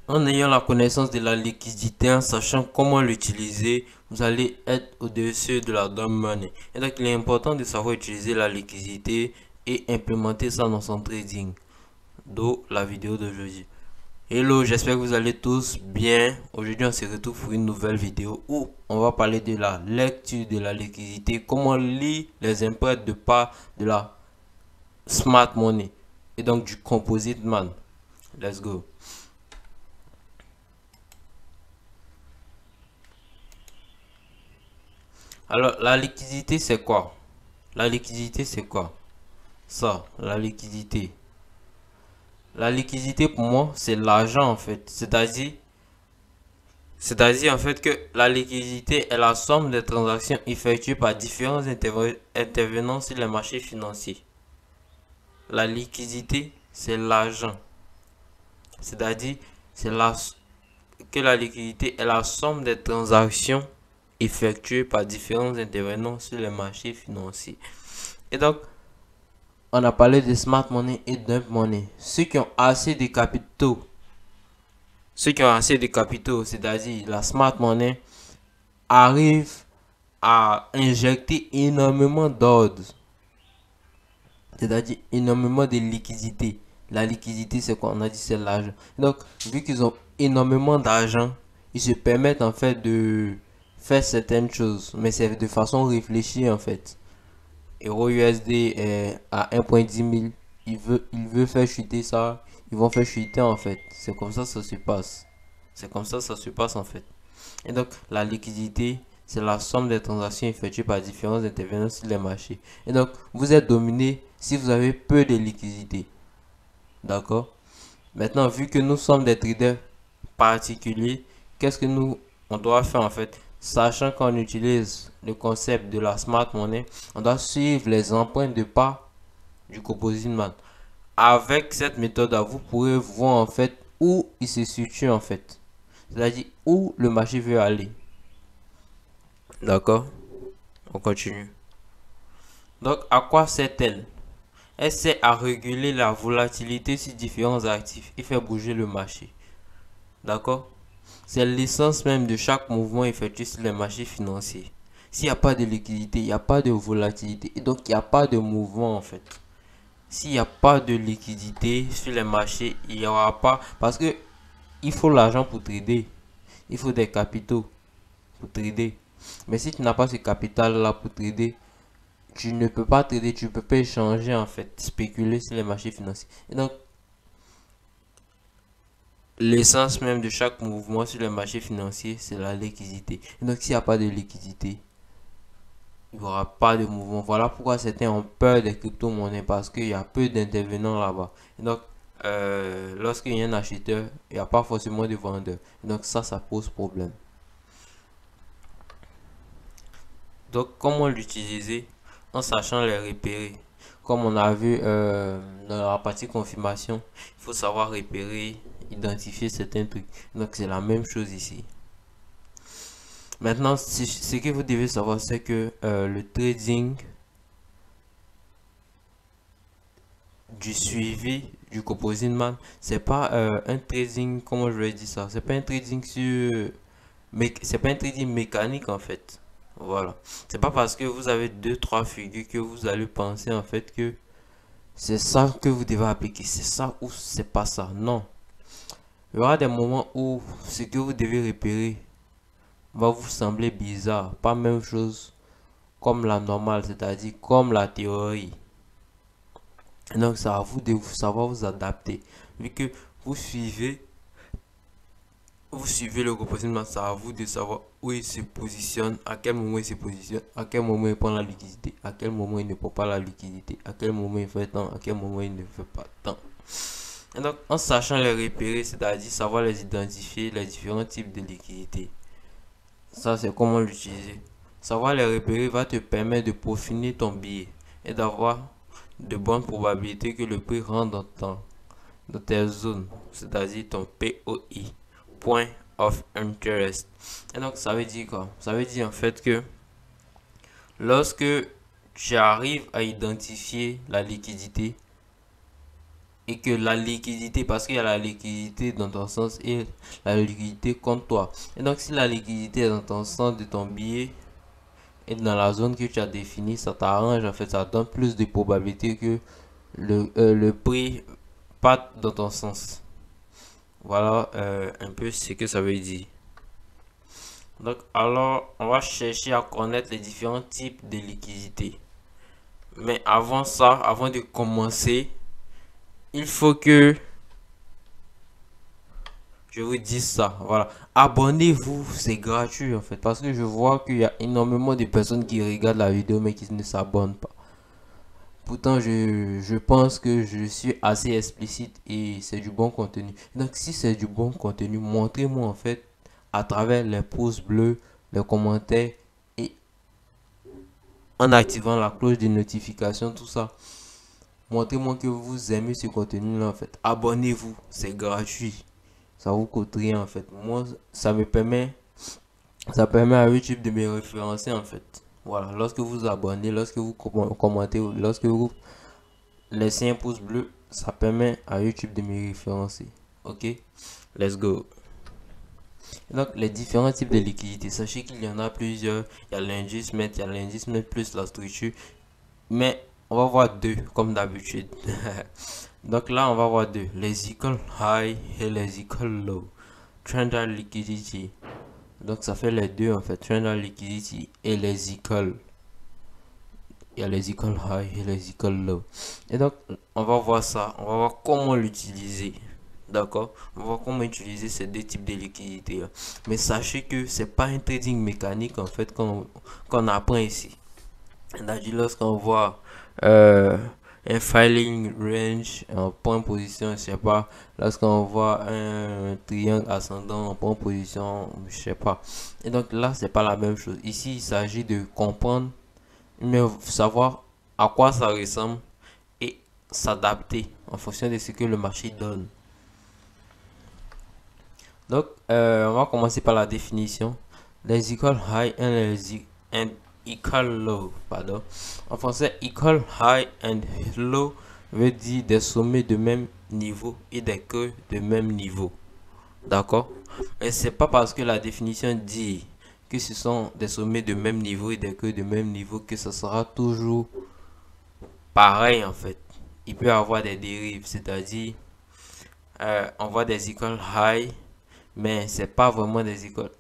En ayant la connaissance de la liquidité, en sachant comment l'utiliser, vous allez être au-dessus de la dumb money. Et donc, il est important de savoir utiliser la liquidité et implémenter ça dans son trading. D'où la vidéo d'aujourd'hui. Hello, j'espère que vous allez tous bien. Aujourd'hui, on se retrouve pour une nouvelle vidéo où on va parler de la lecture de la liquidité, comment lire les empreintes de part de la smart money et donc du composite man. Let's go. Alors, la liquidité, c'est quoi? La liquidité, c'est quoi? Ça, la liquidité. La liquidité, pour moi, c'est l'argent, en fait. C'est-à-dire, en fait, que la liquidité est la somme des transactions effectuées par différents intervenants sur les marchés financiers. La liquidité, c'est l'argent. C'est-à-dire, c'est la, que la liquidité est la somme des transactions effectuées par différents intervenants sur les marchés financiers. Et donc, on a parlé de smart money et dump money. Ceux qui ont assez de capitaux, c'est-à-dire la smart money, arrivent à injecter énormément d'ordre, c'est-à-dire énormément de liquidité. La liquidité, c'est quoi? On a dit c'est l'argent. Donc, vu qu'ils ont énormément d'argent, ils se permettent en fait de faire certaines choses, mais c'est de façon réfléchie en fait. Euro USD est à 1,10 000. Il veut faire chuter ça. Ils vont faire chuter en fait. C'est comme ça se passe. C'est comme ça se passe en fait. Et donc, la liquidité, c'est la somme des transactions effectuées par différents intervenants sur les marchés. Et donc, vous êtes dominé si vous avez peu de liquidité. D'accord? Maintenant, vu que nous sommes des traders particuliers, qu'est-ce que on doit faire en fait? Sachant qu'on utilise le concept de la smart money, on doit suivre les empreintes de pas du composite man. Avec cette méthode, vous pourrez voir en fait où il se situe en fait. C'est-à-dire où le marché veut aller. D'accord? On continue. Donc, à quoi sert-elle? Elle sert à réguler la volatilité sur différents actifs et faire bouger le marché. D'accord? C'est l'essence même de chaque mouvement effectué sur les marchés financiers. S'il n'y a pas de liquidité, il n'y a pas de volatilité et donc il n'y a pas de mouvement en fait. S'il n'y a pas de liquidité sur les marchés, il n'y aura pas. Parce que il faut l'argent pour trader. Il faut des capitaux pour trader. Mais si tu n'as pas ce capital-là pour trader, tu ne peux pas trader, tu ne peux pas échanger en fait, spéculer sur les marchés financiers. Et donc, l'essence même de chaque mouvement sur les marchés financiers, c'est la liquidité. Et donc, s'il n'y a pas de liquidité, il n'y aura pas de mouvement. Voilà pourquoi certains ont peur des crypto-monnaies parce qu'il y a peu d'intervenants là-bas. Et donc, lorsqu'il y a un acheteur, il n'y a pas forcément de vendeur. Et donc, ça pose problème. Donc, comment l'utiliser en sachant les repérer? Comme on a vu dans la partie confirmation, il faut savoir repérer, identifier certains trucs. Donc, c'est la même chose ici. Maintenant, ce que vous devez savoir, c'est que le trading du suivi du composite man, c'est pas un trading, comment je vais dire ça, c'est pas un trading sur, mais c'est pas un trading mécanique en fait. Voilà. C'est pas parce que vous avez deux, trois figures que vous allez penser en fait que c'est ça que vous devez appliquer. C'est ça ou c'est pas ça. Non. Il y aura des moments où ce que vous devez repérer va vous sembler bizarre. Pas même chose comme la normale, c'est-à-dire comme la théorie. Donc c'est à vous de savoir vous adapter. Vu que vous suivez, vous suivez le comportement, c'est à vous de savoir où il se positionne, à quel moment il se positionne, à quel moment il prend la liquidité, à quel moment il ne prend pas la liquidité, à quel moment il fait tant, à quel moment il ne fait pas tant. Et donc, en sachant les repérer, c'est-à-dire savoir les identifier, les différents types de liquidités, ça c'est comment l'utiliser. Savoir les repérer va te permettre de peaufiner ton billet et d'avoir de bonnes probabilités que le prix rentre dans tes zones, c'est-à-dire ton POI, Point of Interest. Et donc, ça veut dire quoi? Ça veut dire en fait que lorsque tu arrives à identifier la liquidité, et que la liquidité, parce qu'il y a la liquidité dans ton sens et la liquidité contre toi. Et donc, si la liquidité est dans ton sens de ton billet et dans la zone que tu as définie, ça t'arrange, en fait, ça donne plus de probabilité que le prix parte dans ton sens. Voilà un peu ce que ça veut dire. Donc, alors, on va chercher à connaître les différents types de liquidités. Mais avant ça, avant de commencer, il faut que je vous dise ça. Voilà. Abonnez-vous, c'est gratuit en fait. Parce que je vois qu'il y a énormément de personnes qui regardent la vidéo mais qui ne s'abonnent pas. Pourtant, je pense que je suis assez explicite et c'est du bon contenu. Donc, si c'est du bon contenu, montrez-moi en fait à travers les pouces bleus, les commentaires et en activant la cloche de notification, tout ça. Montrez-moi que vous aimez ce contenu-là en fait. Abonnez-vous, c'est gratuit. Ça vous coûte rien en fait. Moi, ça permet à YouTube de me référencer en fait. Voilà, lorsque vous abonnez, lorsque vous commentez, lorsque vous laissez un pouce bleu, ça permet à YouTube de me référencer. Ok, let's go. Donc, les différents types de liquidités, sachez qu'il y en a plusieurs. Il y a l'indice-mètre, il y a l'indice-mètre plus la structure. Mais on va voir deux comme d'habitude. Donc là, on va voir deux. Les equal high et les equal low. Trendal liquidity. Donc ça fait les deux en fait. Trendal liquidity et les equal. Il y a les equal high et les equal low. Et donc, on va voir ça. On va voir comment l'utiliser. D'accord? On va voir comment utiliser ces deux types de liquidités. Mais sachez que c'est pas un trading mécanique en fait qu'on apprend ici. Lorsqu'on voit un filing range en point position, je sais pas, lorsqu'on voit un triangle ascendant en point position, je sais pas. Et donc là, c'est pas la même chose. Ici, il s'agit de comprendre, mais savoir à quoi ça ressemble et s'adapter en fonction de ce que le marché donne. Donc, on va commencer par la définition. Les equal high and equal low, pardon. En français, equal high and low veut dire des sommets de même niveau et des creux de même niveau. D'accord? Mais c'est pas parce que la définition dit que ce sont des sommets de même niveau et des creux de même niveau que ce sera toujours pareil en fait. Il peut y avoir des dérives, c'est-à-dire on voit des equal high mais c'est pas vraiment des écoles.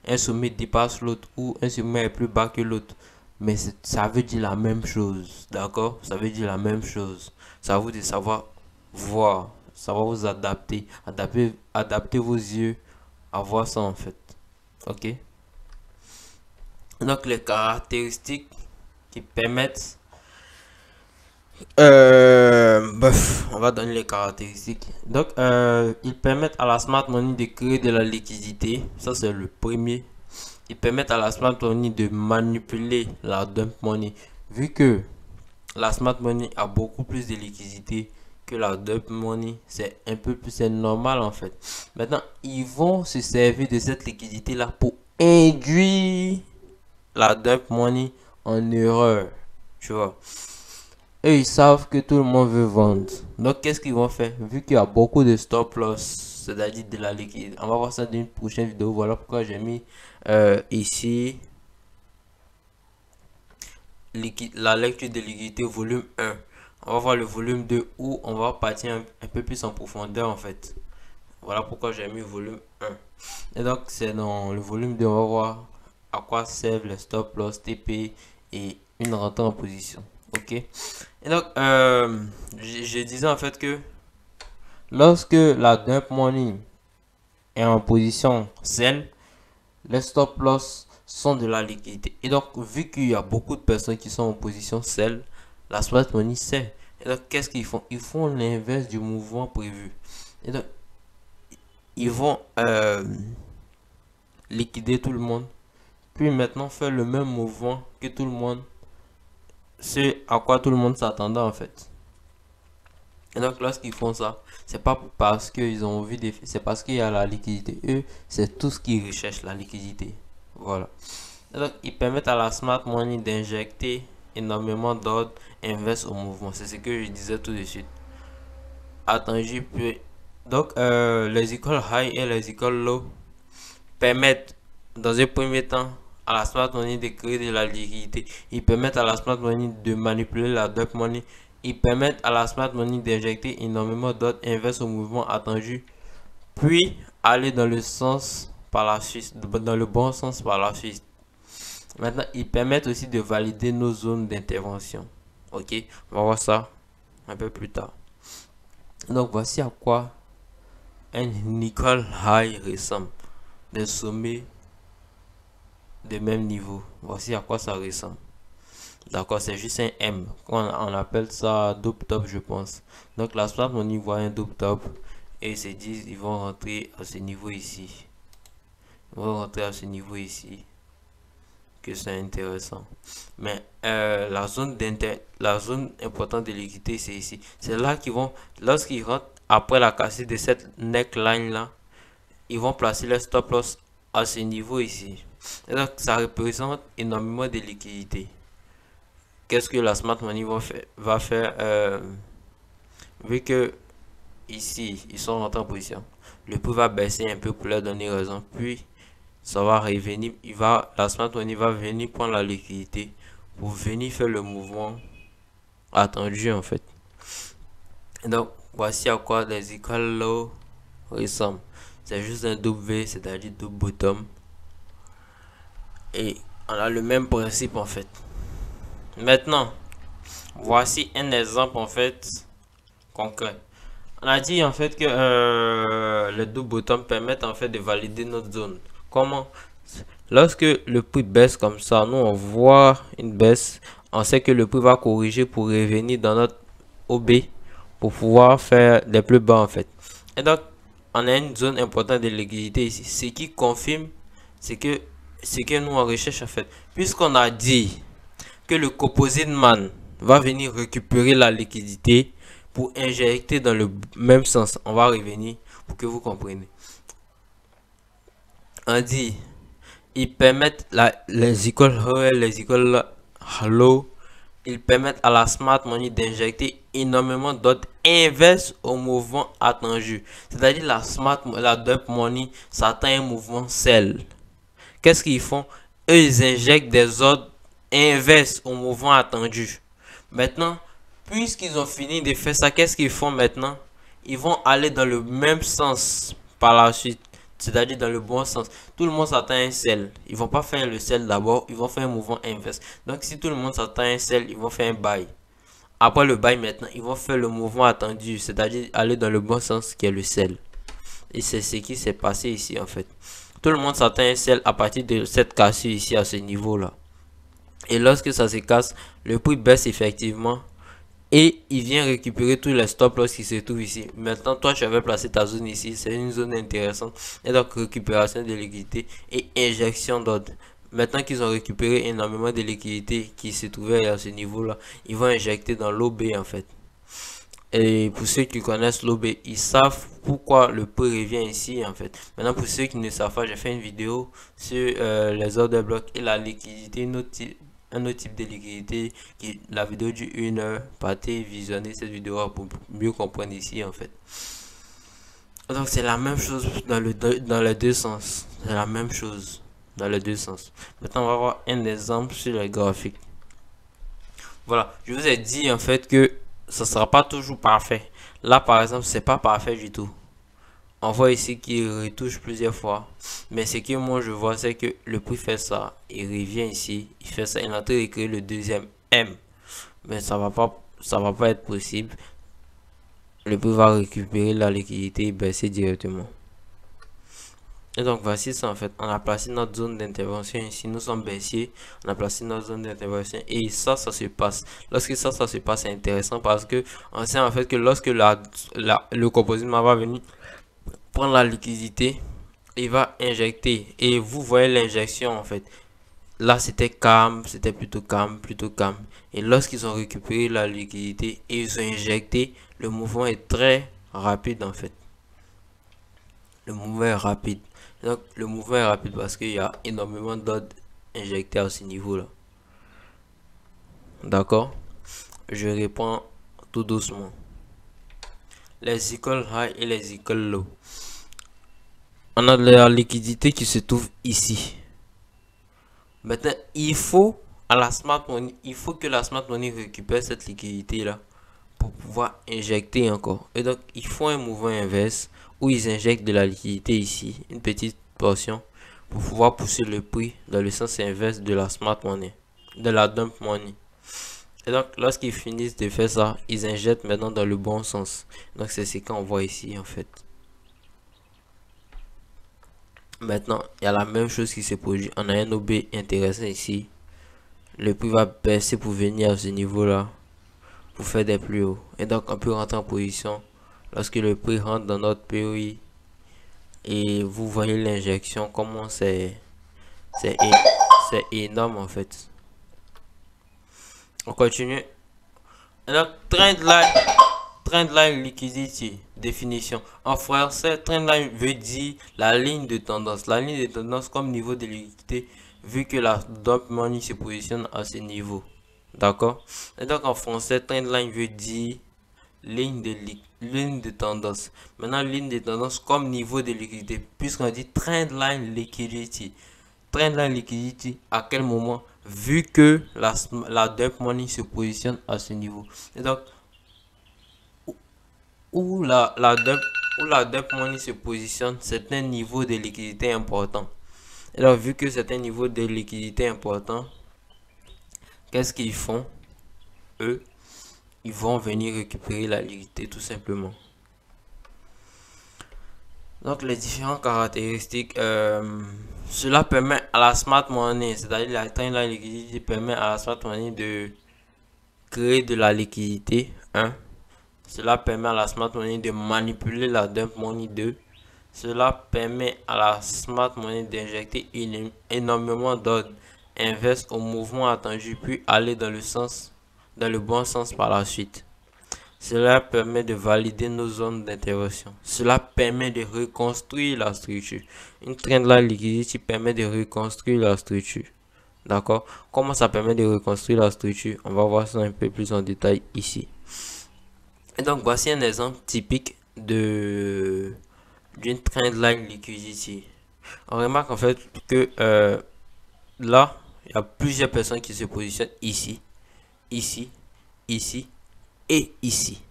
Un sommet dépasse l'autre ou un sommet est plus bas que l'autre. Mais ça veut dire la même chose. D'accord? Ça veut dire la même chose. Ça veut dire savoir voir. Savoir vous adapter. Adapter vos yeux à voir ça en fait. Ok? Donc les caractéristiques qui permettent on va donner les caractéristiques. Donc, ils permettent à la smart money de créer de la liquidité. Ça, c'est le premier. Ils permettent à la smart money de manipuler la dump money. Vu que la smart money a beaucoup plus de liquidité que la dump money, c'est un peu plus, c'est normal en fait. Maintenant, ils vont se servir de cette liquidité là pour induire la dump money en erreur. Tu vois. Et ils savent que tout le monde veut vendre. Donc, qu'est-ce qu'ils vont faire? Vu qu'il y a beaucoup de stop loss, c'est-à-dire de la liquidité. On va voir ça dans une prochaine vidéo. Voilà pourquoi j'ai mis ici la lecture de liquidité volume 1. On va voir le volume 2 où on va partir un peu plus en profondeur en fait. Voilà pourquoi j'ai mis volume 1. Et donc, c'est dans le volume 2, on va voir à quoi servent les stop loss, TP et une rentrée en position. Ok? Et donc, je disais en fait que lorsque la dump money est en position sell, les stop loss sont de la liquidité. Et donc, vu qu'il y a beaucoup de personnes qui sont en position sell, la smart money sell. Et donc, qu'est-ce qu'ils font? Ils font l'inverse du mouvement prévu. Et donc, ils vont liquider tout le monde. Puis maintenant, faire le même mouvement que tout le monde. C'est à quoi tout le monde s'attendait en fait. Et donc lorsqu'ils font ça, c'est pas parce qu'ils ont envie de... C'est parce qu'il y a la liquidité. Eux, c'est tout ce qu'ils recherchent, la liquidité. Voilà. Et donc ils permettent à la smart money d'injecter énormément d'ordre inverse au mouvement. C'est ce que je disais tout de suite. attendu. Puis, donc, les écoles high et les écoles low permettent, dans un premier temps, à la smart money de créer de la liquidité. Ils permettent à la smart money de manipuler la dark money. Ils permettent à la smart money d'injecter énormément d'ordres inverses au mouvement attendu, puis aller dans le sens par la suite, dans le bon sens par la suite. Maintenant, ils permettent aussi de valider nos zones d'intervention. Ok, on va voir ça un peu plus tard. Donc, voici à quoi un Nickel High ressemble. Des sommets de même niveau. Voici à quoi ça ressemble. D'accord, c'est juste un M. On appelle ça double top, je pense. Donc, la smart money voit un double top et ils se disent ils vont rentrer à ce niveau ici. Ils vont rentrer à ce niveau ici. Que c'est intéressant. Mais la zone importante de liquidité, c'est ici. C'est là qu'ils vont, lorsqu'ils rentrent après la cassée de cette neckline là, ils vont placer leur stop loss à ce niveau ici. Et donc, ça représente énormément de liquidité. Qu'est-ce que la smart money va faire vu que ici, ils sont rentrés en position. Le prix va baisser un peu pour leur donner raison. Puis, ça va revenir. La smart money va venir prendre la liquidité pour venir faire le mouvement attendu en fait. Donc, voici à quoi les écoles low ressemblent. C'est juste un double V, c'est-à-dire double bottom. Et on a le même principe en fait. Maintenant, voici un exemple en fait concret. On a dit en fait que les double bottom permettent en fait de valider notre zone. Comment? Lorsque le prix baisse comme ça, nous on voit une baisse, on sait que le prix va corriger pour revenir dans notre OB pour pouvoir faire des plus bas en fait. Et donc, on a une zone importante de liquidité ici. Ce qui confirme, c'est que nous on recherche en fait. Puisqu'on a dit que le composite man va venir récupérer la liquidité pour injecter dans le même sens. On va revenir pour que vous compreniez. On dit, ils permettent les écoles les écoles low, ils permettent à la smart money d'injecter énormément d'ordres inverses au mouvement attendu. C'est-à-dire la dump money s'attend à un mouvement sell. Qu'est-ce qu'ils font? Eux, ils injectent des ordres inverses au mouvement attendu. Maintenant, puisqu'ils ont fini de faire ça, qu'est-ce qu'ils font maintenant? Ils vont aller dans le même sens par la suite. C'est-à-dire dans le bon sens. Tout le monde s'attend à un sell. Ils vont pas faire le sell d'abord, ils vont faire un mouvement inverse. Donc si tout le monde s'attend à un sell, ils vont faire un buy. Après le buy maintenant, ils vont faire le mouvement attendu, c'est-à-dire aller dans le bon sens qui est le sell. Et c'est ce qui s'est passé ici en fait. Tout le monde s'attend à un sell à partir de cette cassure ici à ce niveau-là. Et lorsque ça se casse, le prix baisse effectivement. Et il vient récupérer tous les stop loss qui se trouvent ici. Maintenant, toi, tu avais placé ta zone ici. C'est une zone intéressante. Et donc, récupération de liquidité et injection d'ordre. Maintenant qu'ils ont récupéré énormément de liquidités qui se trouvaient à ce niveau-là, ils vont injecter dans l'OB en fait. Et pour ceux qui connaissent l'OB, ils savent pourquoi le prix revient ici en fait. Maintenant, pour ceux qui ne savent pas, j'ai fait une vidéo sur les ordres de bloc et la liquidité, un autre type de liquidité, qui la vidéo du 1 heure. Partez visionner cette vidéo pour mieux comprendre ici en fait. Donc c'est la même chose dans les deux sens. C'est la même chose dans les deux sens. Maintenant on va voir un exemple sur les graphiques. Voilà, je vous ai dit en fait que ça sera pas toujours parfait. Là par exemple c'est pas parfait du tout. On voit ici qu'il retouche plusieurs fois. Mais ce que moi je vois, c'est que le prix fait ça. Il revient ici. Il fait ça. Il est en train de créer le deuxième M. Mais ça va pas être possible. Le prix va récupérer la liquidité et baisser directement. Et donc voici ça en fait. On a placé notre zone d'intervention ici. Nous sommes baissiers. On a placé notre zone d'intervention. Et ça se passe. Lorsque ça se passe, c'est intéressant parce que on sait en fait que lorsque le composite va venir prendre la liquidité, il va injecter et vous voyez l'injection en fait. Là c'était calme, c'était plutôt calme, et lorsqu'ils ont récupéré la liquidité et ils ont injecté, le mouvement est très rapide en fait. Le mouvement est rapide. Donc le mouvement est rapide parce qu'il y a énormément d'ordres injectés à ce niveau là. D'accord, je réponds tout doucement. les equal high et les equal low. On a de la liquidité qui se trouve ici. Maintenant, il faut que la smart money récupère cette liquidité là pour pouvoir injecter encore. Et donc, ils font un mouvement inverse où ils injectent de la liquidité ici, une petite portion, pour pouvoir pousser le prix dans le sens inverse de la smart money, de la dump money. Et donc, lorsqu'ils finissent de faire ça, ils injectent maintenant dans le bon sens. Donc, c'est ce qu'on voit ici en fait. Maintenant, il y a la même chose qui se produit. On a un OB intéressant ici. Le prix va baisser pour venir à ce niveau-là, pour faire des plus hauts. Et donc, on peut rentrer en position lorsque le prix rentre dans notre POI. Et vous voyez l'injection, comment c'est énorme en fait. On continue. Et donc, trendline liquidity, définition. En français, trendline veut dire la ligne de tendance. La ligne de tendance comme niveau de liquidité, vu que la dump money se positionne à ce niveau. D'accord? Et donc, en français, trendline veut dire ligne de tendance. Maintenant, ligne de tendance comme niveau de liquidité, puisqu'on dit trendline liquidity. Trendline liquidity, à quel moment? Vu que la dump money se positionne à ce niveau. Et donc, où la dump money se positionne, c'est un niveau de liquidité important. Et donc, vu que c'est un niveau de liquidité important, qu'est-ce qu'ils font? Eux, ils vont venir récupérer la liquidité tout simplement. Donc, les différentes caractéristiques, cela permet à la smart money, c'est-à-dire la trendline liquidity permet à la smart money de créer de la liquidité. 1. Cela permet à la smart money de manipuler la dump money. 2. Cela permet à la smart money d'injecter énormément d'ordre inverse au mouvement attendu puis aller dans le bon sens par la suite. Cela permet de valider nos zones d'intervention. Cela permet de reconstruire la structure. Une trendline liquidity permet de reconstruire la structure. D'accord? Comment ça permet de reconstruire la structure? On va voir ça un peu plus en détail ici. Et donc, voici un exemple typique d'une trendline liquidity. On remarque en fait que là, il y a plusieurs personnes qui se positionnent ici, ici, ici et ici.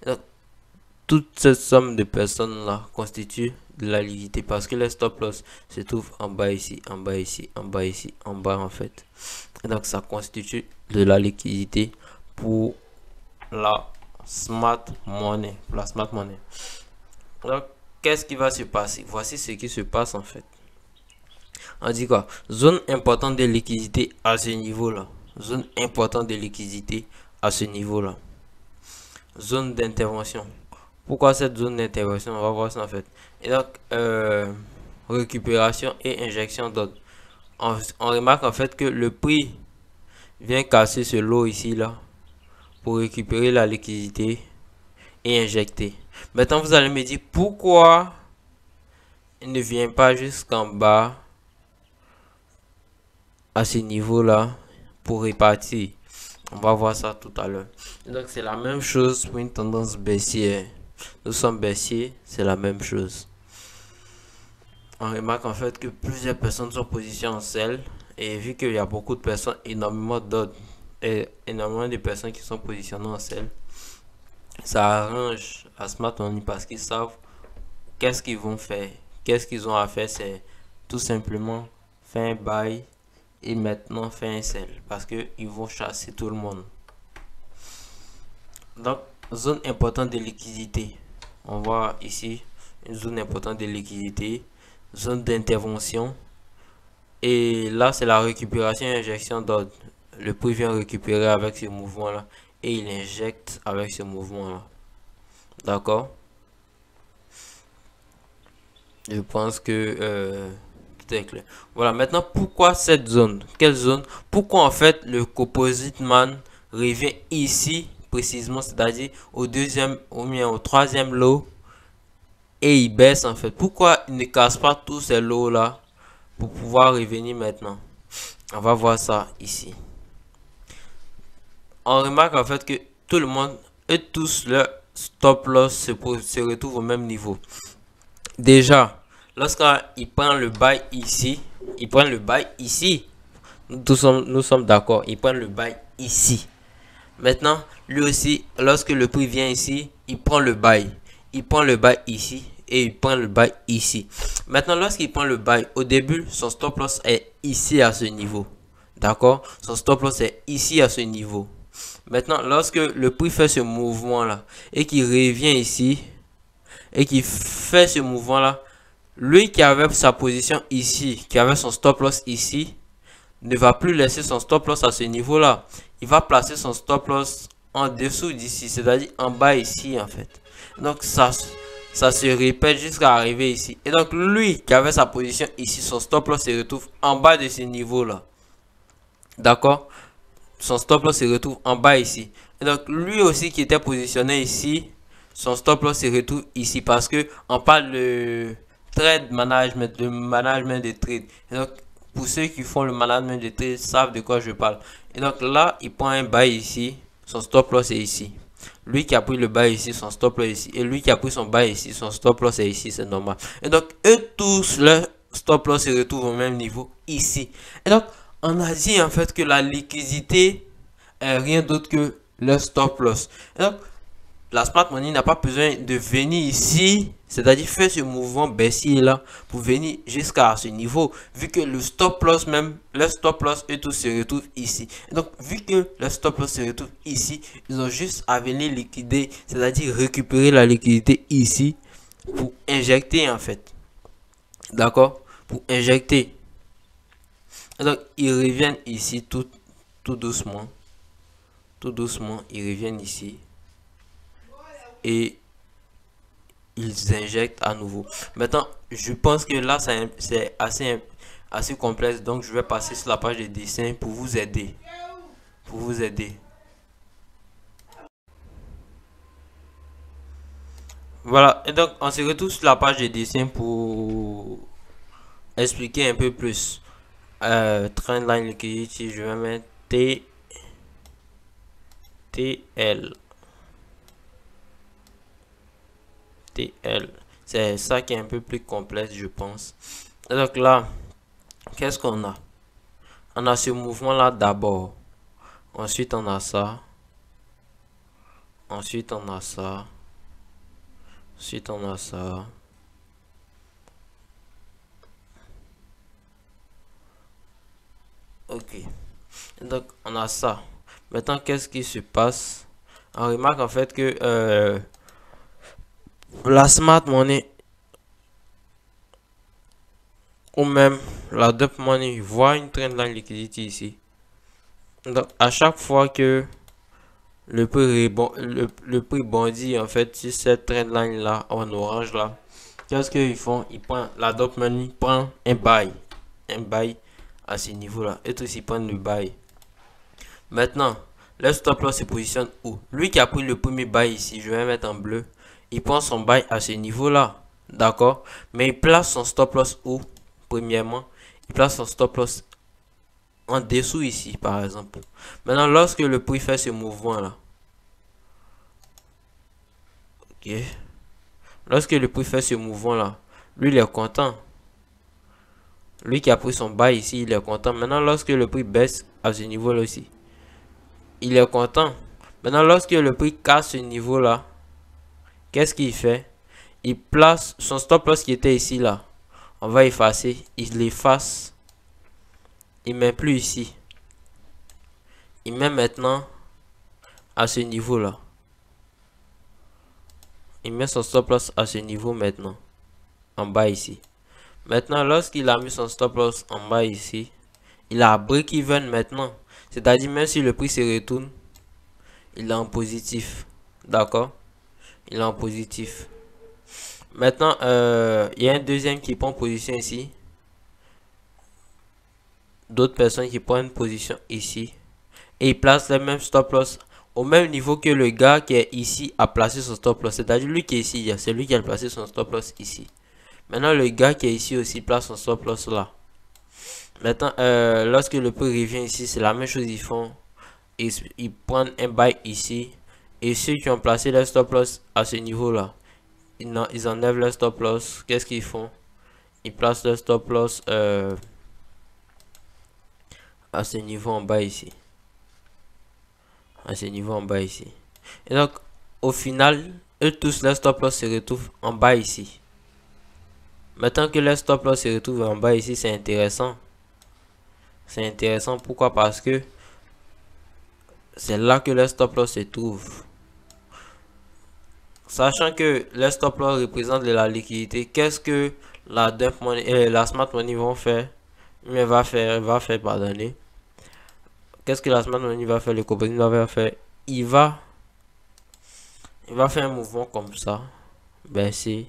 Donc, toute cette somme de personnes là constitue de la liquidité parce que les stop loss se trouvent en bas ici, en bas ici, en bas ici, en bas en fait. Et donc, ça constitue de la liquidité pour la smart money. Donc, qu'est-ce qui va se passer? Voici ce qui se passe en fait. On dit quoi? Zone importante de liquidité à ce niveau-là. Zone importante de liquidité à ce niveau-là. Zone d'intervention. Pourquoi cette zone d'intervention? On va voir ça en fait. Et donc, récupération et injection d'ordre. On remarque en fait que le prix vient casser ce lot ici là pour récupérer la liquidité et injecter. Maintenant, vous allez me dire pourquoi il ne vient pas jusqu'en bas à ce niveau là pour répartir. On va voir ça tout à l'heure. Donc c'est la même chose pour une tendance baissière. Nous sommes baissiers, c'est la même chose. On remarque en fait que plusieurs personnes sont positionnées en sell. Et vu qu'il y a beaucoup de personnes, énormément d'autres et énormément de personnes qui sont positionnées en sell, ça arrange à smart money parce qu'ils savent qu'est-ce qu'ils vont faire. Qu'est-ce qu'ils ont à faire, c'est tout simplement faire un buy et maintenant faire un sell parce que ils vont chasser tout le monde. Donc, zone importante de liquidité. On voit ici une zone importante de liquidité, zone d'intervention. Et là, c'est la récupération et injection d'ordre. Le prix vient récupérer avec ce mouvement-là et il injecte avec ce mouvement-là. D'accord? Je pense que tout est clair. Voilà, maintenant, pourquoi cette zone? Quelle zone? Pourquoi en fait le composite man revient ici précisément, c'est-à-dire au deuxième ou bien au troisième lot et il baisse en fait? Pourquoi il ne casse pas tous ces lots là pour pouvoir revenir maintenant? On va voir ça ici. On remarque en fait que tout le monde, eux tous, stop loss se retrouve au même niveau. Déjà, lorsqu'il prend le buy ici, il prend le buy ici. Nous sommes d'accord, il prend le buy ici. Maintenant, lui aussi, lorsque le prix vient ici, il prend le buy. Il prend le buy ici et il prend le buy ici. Maintenant, lorsqu'il prend le buy, au début, son stop loss est ici à ce niveau. D'accord? Son stop loss est ici à ce niveau. Maintenant, lorsque le prix fait ce mouvement-là et qu'il revient ici et qu'il fait ce mouvement-là, lui qui avait sa position ici, qui avait son stop loss ici, ne va plus laisser son stop loss à ce niveau-là. Il va placer son stop loss en dessous d'ici, c'est-à-dire en bas ici en fait. Donc ça se répète jusqu'à arriver ici. Et donc lui qui avait sa position ici, son stop loss se retrouve en bas de ce niveau-là. D'accord? Son stop loss se retrouve en bas ici. Et donc lui aussi qui était positionné ici, son stop loss se retrouve ici parce que on parle de trade management, de management de trade. Et donc pour ceux qui font le management de trade savent de quoi je parle. Et donc là, il prend un buy ici, son stop loss est ici. Lui qui a pris le buy ici, son stop loss est ici. Et lui qui a pris son buy ici, son stop loss est ici, c'est normal. Et donc eux tous, leur stop loss se retrouve au même niveau ici. Et donc on a dit en fait que la liquidité est rien d'autre que le stop loss. Et donc la smart money n'a pas besoin de venir ici, c'est-à-dire faire ce mouvement baissier là pour venir jusqu'à ce niveau, vu que le stop loss même, le stop loss et tout se retrouve ici. Et donc vu que le stop loss se retrouve ici, ils ont juste à venir liquider, c'est-à-dire récupérer la liquidité ici pour injecter en fait. D'accord? Pour injecter. Et donc ils reviennent ici tout doucement. Tout doucement, ils reviennent ici. Et ils injectent à nouveau. Maintenant, je pense que là, c'est assez complexe. Donc, je vais passer sur la page de dessin pour vous aider. Pour vous aider. Voilà. Et donc, on se retrouve sur la page de dessin pour expliquer un peu plus. Trendline liquidity, je vais mettre TL. C'est ça qui est un peu plus complexe, je pense. Et donc là, qu'est-ce qu'on a? On a ce mouvement-là d'abord. Ensuite, on a ça. Ensuite, on a ça. Ensuite, on a ça. Ok. Et donc, on a ça. Maintenant, qu'est-ce qui se passe? On remarque en fait que la smart money ou même la dump money voit une trendline liquidity ici. Donc, à chaque fois que le prix bondit en fait sur cette trendline là en orange là, qu'est-ce qu'ils font? Ils prennent la dump money, prend un buy à ce niveau là, et tous ils prennent le buy. Maintenant, le stop loss se positionne où? Lui qui a pris le premier buy ici, je vais mettre en bleu, il prend son buy à ce niveau là, d'accord, mais il place son stop loss où? Premièrement, il place son stop loss en dessous ici par exemple. Maintenant, lorsque le prix fait ce mouvement là, ok, lorsque le prix fait ce mouvement là, lui il est content. Lui qui a pris son buy ici, il est content. Maintenant, lorsque le prix baisse à ce niveau là aussi, il est content. Maintenant, lorsque le prix casse ce niveau là, qu'est-ce qu'il fait? Il place son stop loss qui était ici là. On va effacer. Il l'efface. Il met plus ici. Il met maintenant à ce niveau là. Il met son stop loss à ce niveau maintenant. En bas ici. Maintenant, lorsqu'il a mis son stop loss en bas ici, il a break-even maintenant. C'est-à-dire même si le prix se retourne, il est en positif. D'accord? Il est en positif. Maintenant, il y a un deuxième qui prend position ici. D'autres personnes qui prennent position ici. Et ils placent le même stop loss au même niveau que le gars qui est ici a placé son stop loss. C'est-à-dire lui qui est ici, c'est lui qui a placé son stop loss ici. Maintenant, le gars qui est ici aussi place son stop loss là. Maintenant, lorsque le prix revient ici, c'est la même chose ils font. Ils prennent un buy ici Et ceux qui ont placé leur stop loss à ce niveau là, ils enlèvent leur stop loss. Qu'est-ce qu'ils font? Ils placent leur stop loss à ce niveau en bas ici. À ce niveau en bas ici. Et donc au final, eux tous leur stop loss se retrouvent en bas ici. Maintenant que leur stop loss se retrouve en bas ici, c'est intéressant. C'est intéressant, pourquoi? Parce que c'est là que leur stop loss se trouve. Sachant que leur stop loss représente de la liquidité, qu'est-ce que la dump money, la smart money vont faire? Mais va faire, pardonner. Qu'est-ce que la smart money va faire? Le composite va faire, il va faire un mouvement comme ça, baisser,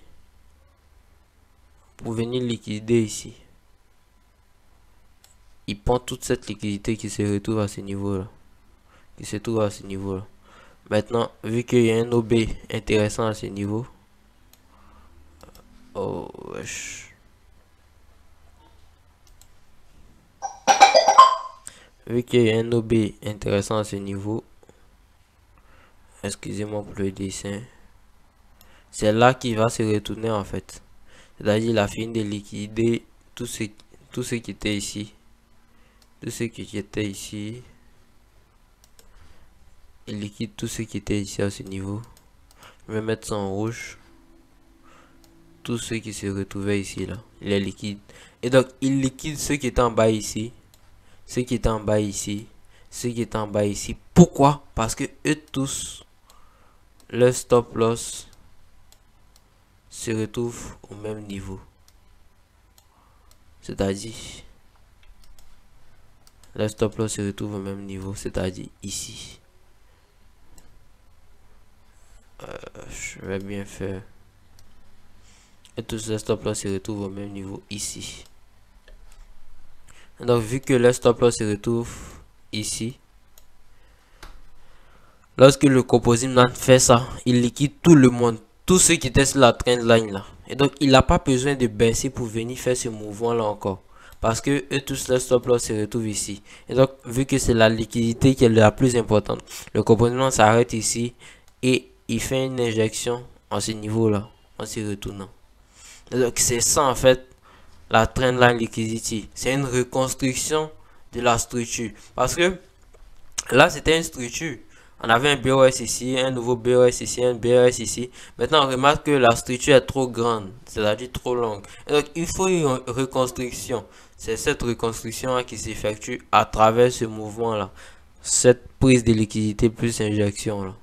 pour venir liquider ici. Il prend toute cette liquidité qui se retrouve à ce niveau là, Maintenant, vu qu'il y a un OB intéressant à ce niveau, oh wesh. Vu qu'il y a un OB intéressant à ce niveau, excusez-moi pour le dessin, c'est là qu'il va se retourner en fait. C'est-à-dire il a fini de liquider tout ce qui était ici. Il liquide tout ce qui était ici à ce niveau. Je vais mettre ça en rouge. Tout ce qui se retrouvait ici là, il est liquide. Et donc il liquide ce qui est en bas ici. Ce qui est en bas ici. Ce qui est en bas ici. Pourquoi? Parce que eux tous, leur stop loss se retrouve au même niveau. C'est-à-dire, le stop loss se retrouve au même niveau, c'est-à-dire ici. Je vais bien faire. Et tous les stop loss se retrouvent au même niveau ici. Donc, vu que le stop loss se retrouve ici, lorsque le composite fait ça, il liquide tout le monde, tout ce qui était sur la trend line là. Et donc, il n'a pas besoin de baisser pour venir faire ce mouvement là encore. Parce que eux tous les stop loss se retrouvent ici. Et donc, vu que c'est la liquidité qui est la plus importante, le composite s'arrête ici et il fait une injection à ce niveau là, en se retournant. Et donc, c'est ça en fait, la trendline liquidity. C'est une reconstruction de la structure. Parce que là, c'était une structure. On avait un BOS ici, un nouveau BOS ici, un BOS ici. Maintenant, on remarque que la structure est trop grande, c'est-à-dire trop longue. Et donc, il faut une reconstruction. C'est cette reconstruction qui s'effectue à travers ce mouvement-là. Cette prise de liquidité plus injection là.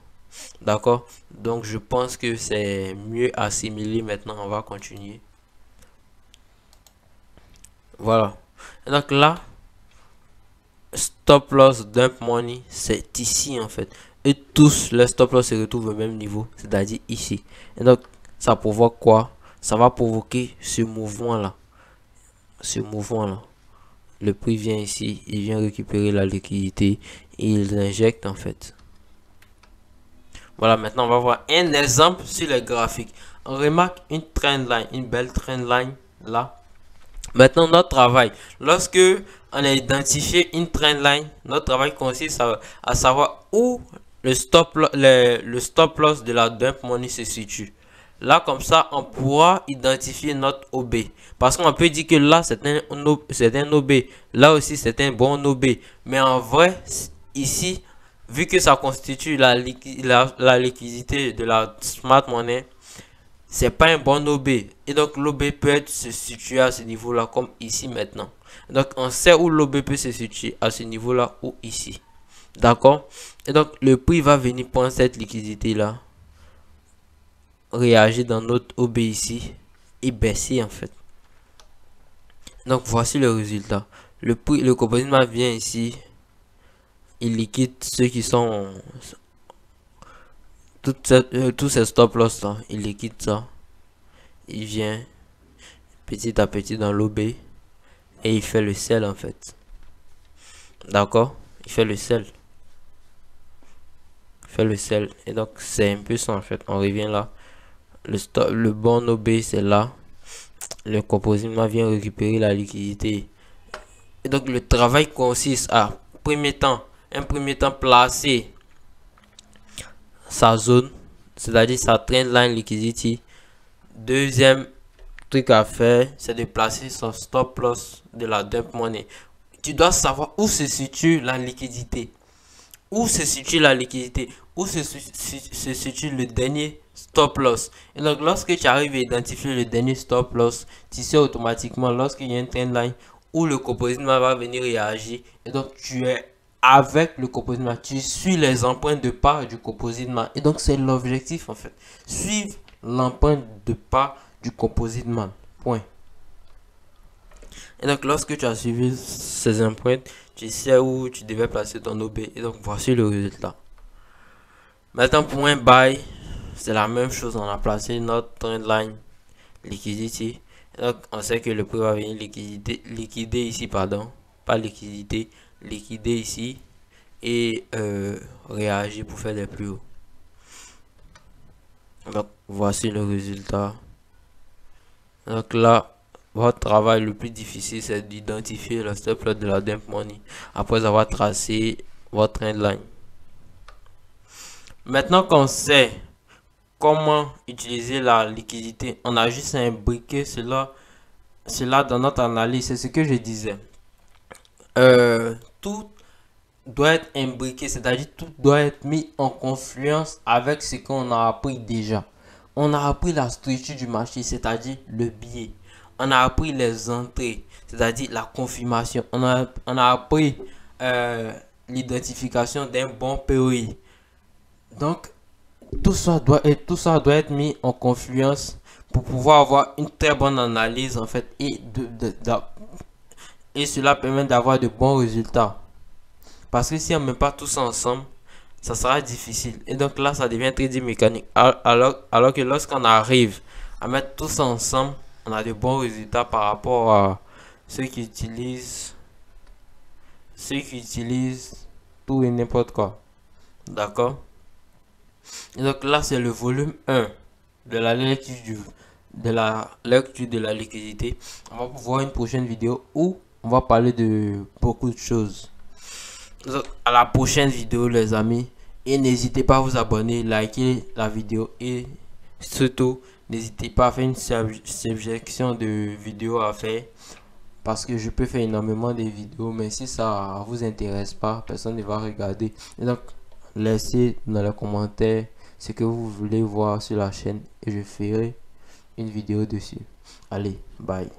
D'accord? Donc, je pense que c'est mieux assimilé. Maintenant, on va continuer. Voilà. Et donc là, stop loss dump money, c'est ici en fait. Et tous les stop loss se retrouvent au même niveau, c'est-à-dire ici. Et donc, ça provoque quoi? Ça va provoquer ce mouvement-là. Le prix vient ici, il vient récupérer la liquidité et il injecte en fait. Voilà, maintenant on va voir un exemple sur le graphique. On remarque une trendline, une belle trendline là. Maintenant, notre travail, lorsque on a identifié une trendline, notre travail consiste à savoir où le stop loss de la dump money se situe. Là, comme ça, on pourra identifier notre OB. Parce qu'on peut dire que là, c'est un OB. Là aussi, c'est un bon OB. Mais en vrai, ici, vu que ça constitue la liquidité de la smart money, c'est pas un bon OB. Et donc, l'OB peut être se situer à ce niveau-là, comme ici maintenant. Donc, on sait où l'OB peut se situer, à ce niveau-là ou ici. D'accord? Et donc, le prix va venir prendre cette liquidité-là, réagir dans notre OB ici et baisser en fait. Donc, voici le résultat. Le composite vient ici, il liquide ceux qui sont tous ces stop loss là, il liquide ça. Il vient petit à petit dans l'OB et il fait le sell en fait. D'accord? Il fait le sell. Et donc c'est un peu ça en fait. On revient là. Le bon OB c'est là. Le composite vient récupérer la liquidité. Et donc le travail consiste à un premier temps placer sa zone, c'est-à-dire sa trendline liquidity. Deuxième truc à faire, c'est de placer son stop loss de la dump money. Tu dois savoir où se situe la liquidité. Où se situe la liquidité, où se situe le dernier stop loss. Et donc, lorsque tu arrives à identifier le dernier stop loss, tu sais automatiquement lorsqu'il y a une trendline où le composite va venir réagir. Et donc, tu es avec le composite, tu suis les empreintes de pas du composite. Et donc, c'est l'objectif en fait. Suivre l'empreinte de pas du composite man. Point. Et donc, lorsque tu as suivi ces empreintes, tu sais où tu devais placer ton OB. Et donc, voici le résultat. Maintenant, pour un buy, c'est la même chose. On a placé notre trendline liquidity. Et donc, on sait que le prix va venir liquider ici, pardon. Pas liquidité, liquider ici. Et réagir pour faire des plus hauts. Donc, voici le résultat. Donc là, votre travail le plus difficile, c'est d'identifier le stop loss de la dump money après avoir tracé votre trendline. Maintenant qu'on sait comment utiliser la liquidité, on a juste à imbriquer cela dans notre analyse. C'est ce que je disais. Tout doit être imbriqué, c'est-à-dire tout doit être mis en confluence avec ce qu'on a appris déjà. On a appris la structure du marché, c'est-à-dire le biais. On a appris les entrées, c'est-à-dire la confirmation. On a appris l'identification d'un bon POI. Donc, tout ça doit être mis en confluence pour pouvoir avoir une très bonne analyse en fait et cela permet d'avoir de bons résultats. Parce que si on ne met pas tout ça ensemble, ça sera difficile. Et donc là, ça devient très mécanique. Alors que lorsqu'on arrive à mettre tout ça ensemble, on a de bons résultats par rapport à ceux qui utilisent tout et n'importe quoi. D'accord? Et donc là, c'est le volume 1 de la lecture de la liquidité. On va voir une prochaine vidéo où on va parler de beaucoup de choses. Donc, à la prochaine vidéo, les amis. Et n'hésitez pas à vous abonner, liker la vidéo et surtout, n'hésitez pas à faire une suggestion de vidéos à faire. Parce que je peux faire énormément de vidéos, mais si ça vous intéresse pas, personne ne va regarder. Et donc, laissez dans les commentaires ce que vous voulez voir sur la chaîne et je ferai une vidéo dessus. Allez, bye.